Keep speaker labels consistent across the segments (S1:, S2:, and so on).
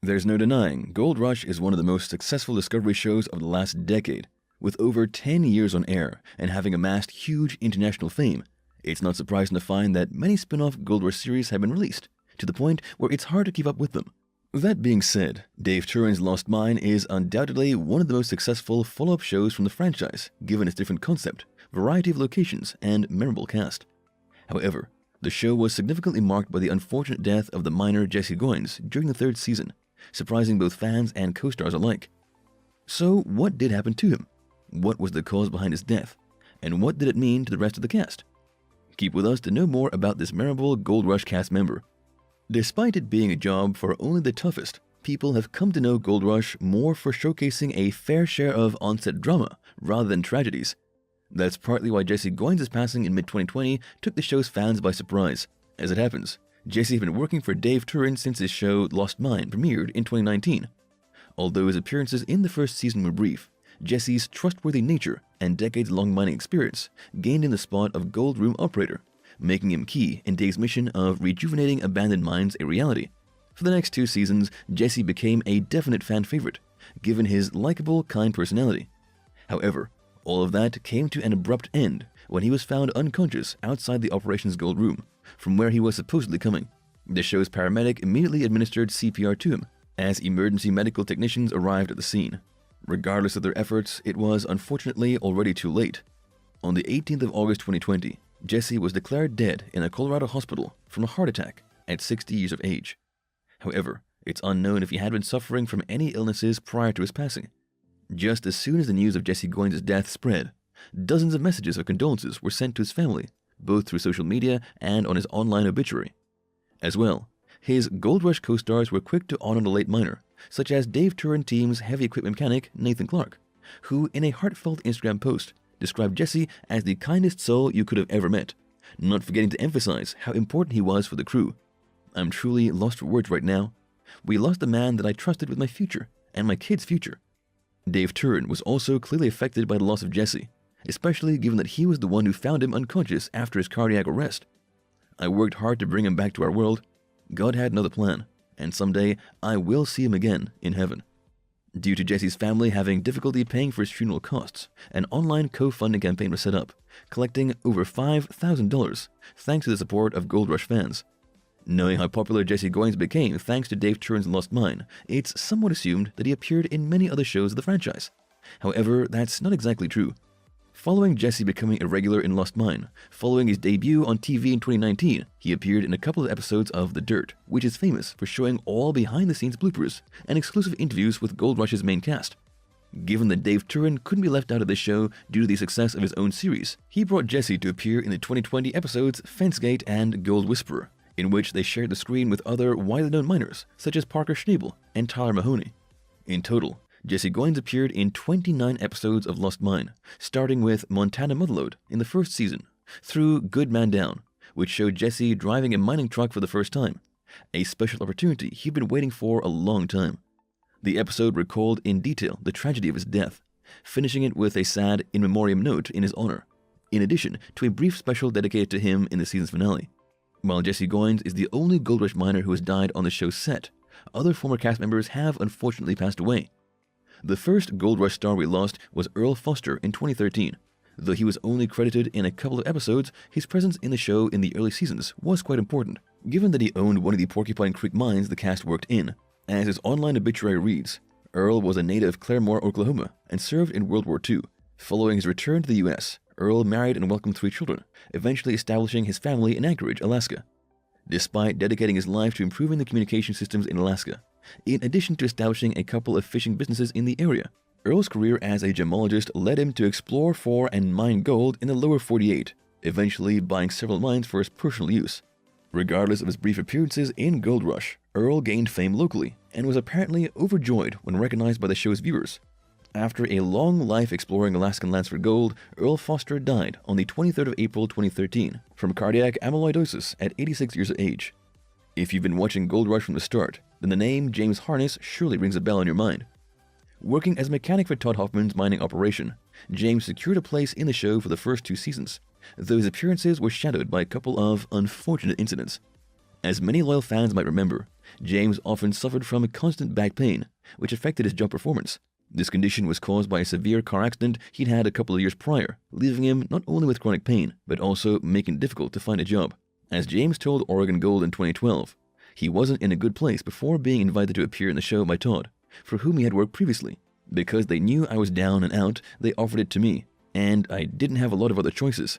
S1: There's no denying, Gold Rush is one of the most successful discovery shows of the last decade. With over 10 years on air and having amassed huge international fame, it's not surprising to find that many spin-off Gold Rush series have been released, to the point where it's hard to keep up with them. That being said, Dave Turin's Lost Mine is undoubtedly one of the most successful follow-up shows from the franchise, given its different concept, variety of locations, and memorable cast. However, the show was significantly marked by the unfortunate death of the miner Jesse Goins during the third season, surprising both fans and co-stars alike. So what did happen to him? What was the cause behind his death? And what did it mean to the rest of the cast? Keep with us to know more about this memorable Gold Rush cast member. Despite it being a job for only the toughest, people have come to know Gold Rush more for showcasing a fair share of on-set drama rather than tragedies. That's partly why Jesse Goins' passing in mid-2020 took the show's fans by surprise. As it happens, Jesse had been working for Dave Turin since his show Lost Mine premiered in 2019. Although his appearances in the first season were brief, Jesse's trustworthy nature and decades-long mining experience gained him the spot of Gold Room Operator, making him key in Dave's mission of rejuvenating abandoned mines a reality. For the next 2 seasons, Jesse became a definite fan favorite, given his likable, kind personality. However, all of that came to an abrupt end when he was found unconscious outside the Operations Gold Room, from where he was supposedly coming. The show's paramedic immediately administered CPR to him, as emergency medical technicians arrived at the scene. Regardless of their efforts, it was unfortunately already too late. On the 18th of August 2020, Jesse was declared dead in a Colorado hospital from a heart attack at 60 years of age. However, it's unknown if he had been suffering from any illnesses prior to his passing. Just as soon as the news of Jesse Goins' death spread, dozens of messages of condolences were sent to his family, both through social media and on his online obituary. As well, his Gold Rush co-stars were quick to honor the late miner, such as Dave Turin team's heavy equipment mechanic Nathan Clark, who in a heartfelt Instagram post described Jesse as the kindest soul you could have ever met, not forgetting to emphasize how important he was for the crew. "I'm truly lost for words right now. We lost the man that I trusted with my future and my kids' future." Dave Turin was also clearly affected by the loss of Jesse, especially given that he was the one who found him unconscious after his cardiac arrest. "I worked hard to bring him back to our world. God had another plan, and someday I will see him again in heaven." Due to Jesse's family having difficulty paying for his funeral costs, an online co-funding campaign was set up, collecting over $5,000 thanks to the support of Gold Rush fans. Knowing how popular Jesse Goins became thanks to Dave Turin's Lost Mine, it's somewhat assumed that he appeared in many other shows of the franchise. However, that's not exactly true. Following Jesse becoming a regular in Lost Mine, following his debut on TV in 2019, he appeared in a couple of episodes of The Dirt, which is famous for showing all behind-the-scenes bloopers and exclusive interviews with Gold Rush's main cast. Given that Dave Turin couldn't be left out of this show due to the success of his own series, he brought Jesse to appear in the 2020 episodes Fencegate and Gold Whisperer, in which they shared the screen with other widely known miners such as Parker Schnabel and Tyler Mahoney. In total, Jesse Goins appeared in 29 episodes of Lost Mine, starting with Montana Motherlode in the first season, through Good Man Down, which showed Jesse driving a mining truck for the first time, a special opportunity he'd been waiting for a long time. The episode recalled in detail the tragedy of his death, finishing it with a sad in memoriam note in his honor, in addition to a brief special dedicated to him in the season's finale. While Jesse Goins is the only Gold Rush miner who has died on the show's set, other former cast members have unfortunately passed away. The first Gold Rush star we lost was Earl Foster in 2013. Though he was only credited in a couple of episodes, his presence in the show in the early seasons was quite important, given that he owned one of the Porcupine Creek mines the cast worked in. As his online obituary reads, Earl was a native of Claremore, Oklahoma, and served in World War II. Following his return to the U.S., Earl married and welcomed 3 children, eventually establishing his family in Anchorage, Alaska. Despite dedicating his life to improving the communication systems in Alaska, in addition to establishing a couple of fishing businesses in the area, Earl's career as a gemologist led him to explore for and mine gold in the lower 48, eventually buying several mines for his personal use. Regardless of his brief appearances in Gold Rush, Earl gained fame locally and was apparently overjoyed when recognized by the show's viewers. After a long life exploring Alaskan lands for gold, Earl Foster died on the 23rd of April 2013 from cardiac amyloidosis at 86 years of age. If you've been watching Gold Rush from the start, then the name James Harness surely rings a bell in your mind. Working as a mechanic for Todd Hoffman's mining operation, James secured a place in the show for the first 2 seasons, though his appearances were shadowed by a couple of unfortunate incidents. As many loyal fans might remember, James often suffered from constant back pain, which affected his job performance. This condition was caused by a severe car accident he'd had a couple of years prior, leaving him not only with chronic pain, but also making it difficult to find a job. As James told Oregon Gold in 2012, he wasn't in a good place before being invited to appear in the show by Todd, for whom he had worked previously. Because they knew I was down and out, they offered it to me, and I didn't have a lot of other choices.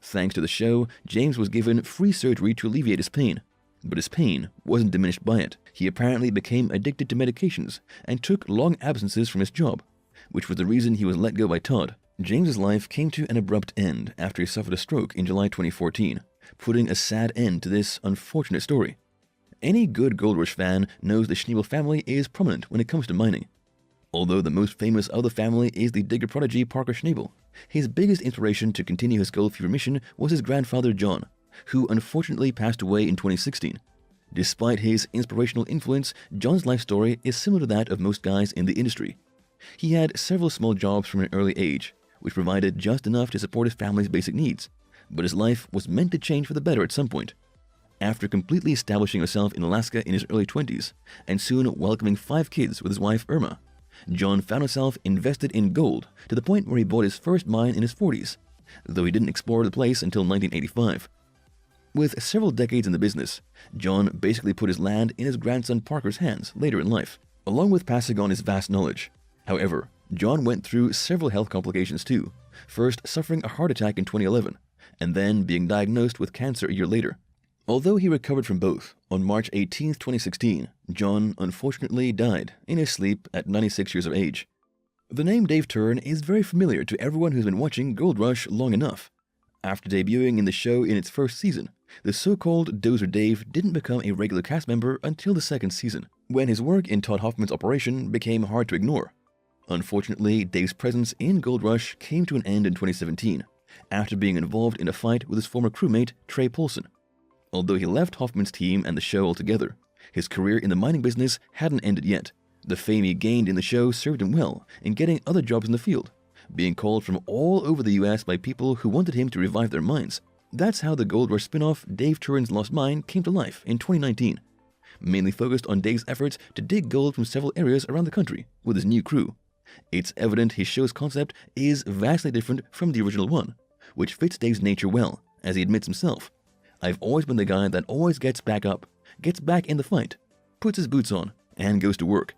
S1: Thanks to the show, James was given free surgery to alleviate his pain. But his pain wasn't diminished by it. He apparently became addicted to medications and took long absences from his job, which was the reason he was let go by Todd. James's life came to an abrupt end after he suffered a stroke in July 2014, putting a sad end to this unfortunate story. Any good Gold Rush fan knows the Schneebel family is prominent when it comes to mining. Although the most famous of the family is the digger prodigy Parker Schneebel, his biggest inspiration to continue his gold fever mission was his grandfather John, who unfortunately passed away in 2016. Despite his inspirational influence, John's life story is similar to that of most guys in the industry. He had several small jobs from an early age, which provided just enough to support his family's basic needs, but his life was meant to change for the better at some point. After completely establishing himself in Alaska in his early 20s, and soon welcoming 5 kids with his wife Irma, John found himself invested in gold to the point where he bought his first mine in his 40s, though he didn't explore the place until 1985. With several decades in the business, John basically put his land in his grandson Parker's hands later in life, along with passing on his vast knowledge. However, John went through several health complications too, first suffering a heart attack in 2011, and then being diagnosed with cancer a year later. Although he recovered from both, on March 18, 2016, John unfortunately died in his sleep at 96 years of age. The name Dave Turin is very familiar to everyone who's been watching Gold Rush long enough. After debuting in the show in its first season, the so-called Dozer Dave didn't become a regular cast member until the second season, when his work in Todd Hoffman's operation became hard to ignore. Unfortunately, Dave's presence in Gold Rush came to an end in 2017, after being involved in a fight with his former crewmate, Trey Paulson. Although he left Hoffman's team and the show altogether, his career in the mining business hadn't ended yet. The fame he gained in the show served him well in getting other jobs in the field, being called from all over the US by people who wanted him to revive their mines. That's how the Gold Rush spin-off Dave Turin's Lost Mine came to life in 2019, mainly focused on Dave's efforts to dig gold from several areas around the country with his new crew. It's evident his show's concept is vastly different from the original one, which fits Dave's nature well, as he admits himself. I've always been the guy that always gets back up, gets back in the fight, puts his boots on, and goes to work.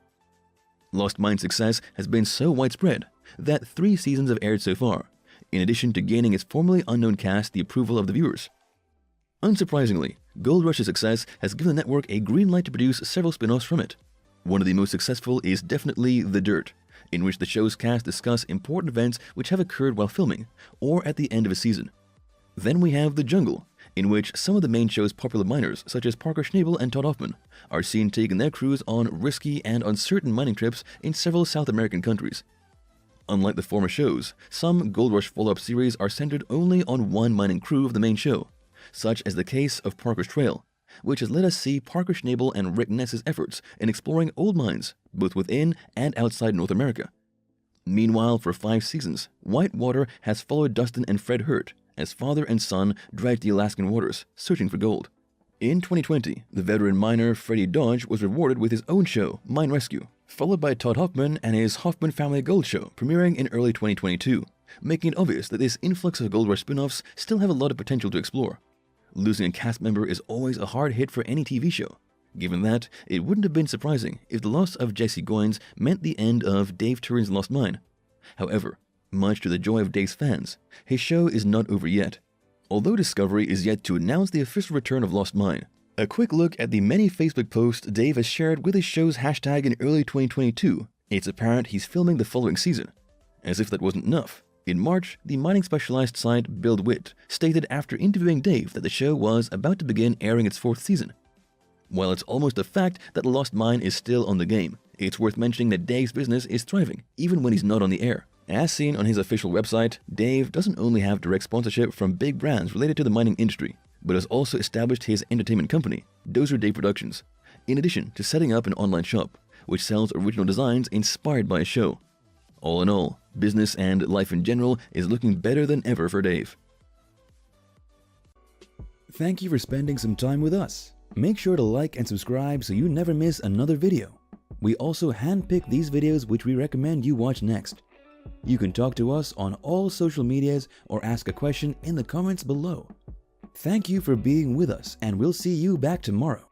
S1: Lost Mine's success has been so widespread that 3 seasons have aired so far, in addition to gaining its formerly unknown cast the approval of the viewers. Unsurprisingly, Gold Rush's success has given the network a green light to produce several spin-offs from it. One of the most successful is definitely The Dirt, in which the show's cast discuss important events which have occurred while filming, or at the end of a season. Then we have The Jungle, in which some of the main show's popular miners, such as Parker Schneebel and Todd Hoffman, are seen taking their crews on risky and uncertain mining trips in several South American countries. Unlike the former shows, some Gold Rush follow-up series are centered only on one mining crew of the main show, such as the case of Parker's Trail, which has let us see Parker Schneebel and Rick Ness's efforts in exploring old mines, both within and outside North America. Meanwhile, for 5 seasons, Whitewater has followed Dustin and Fred Hurt as father and son dredged the Alaskan waters, searching for gold. In 2020, the veteran miner Freddie Dodge was rewarded with his own show, Mine Rescue, followed by Todd Hoffman and his Hoffman Family Gold Show, premiering in early 2022, making it obvious that this influx of Gold Rush spin-offs still have a lot of potential to explore. Losing a cast member is always a hard hit for any TV show. Given that, it wouldn't have been surprising if the loss of Jesse Goins meant the end of Dave Turin's Lost Mine. However, much to the joy of Dave's fans, his show is not over yet. Although Discovery is yet to announce the official return of Lost Mine, a quick look at the many Facebook posts Dave has shared with his show's hashtag in early 2022, it's apparent he's filming the following season. As if that wasn't enough, in March, the mining specialized site BuildWit stated after interviewing Dave that the show was about to begin airing its 4th season. While it's almost a fact that Lost Mine is still on the game, it's worth mentioning that Dave's business is thriving, even when he's not on the air. As seen on his official website, Dave doesn't only have direct sponsorship from big brands related to the mining industry, but has also established his entertainment company, Dozer Dave Productions, in addition to setting up an online shop, which sells original designs inspired by his show. All in all, business and life in general is looking better than ever for Dave.
S2: Thank you for spending some time with us.
S1: Make sure to like and subscribe so you never miss another video. We also handpick these videos which we recommend you watch next. You can talk to us on all social medias or ask a question in the comments below. Thank you for being with us, and we'll see you back tomorrow.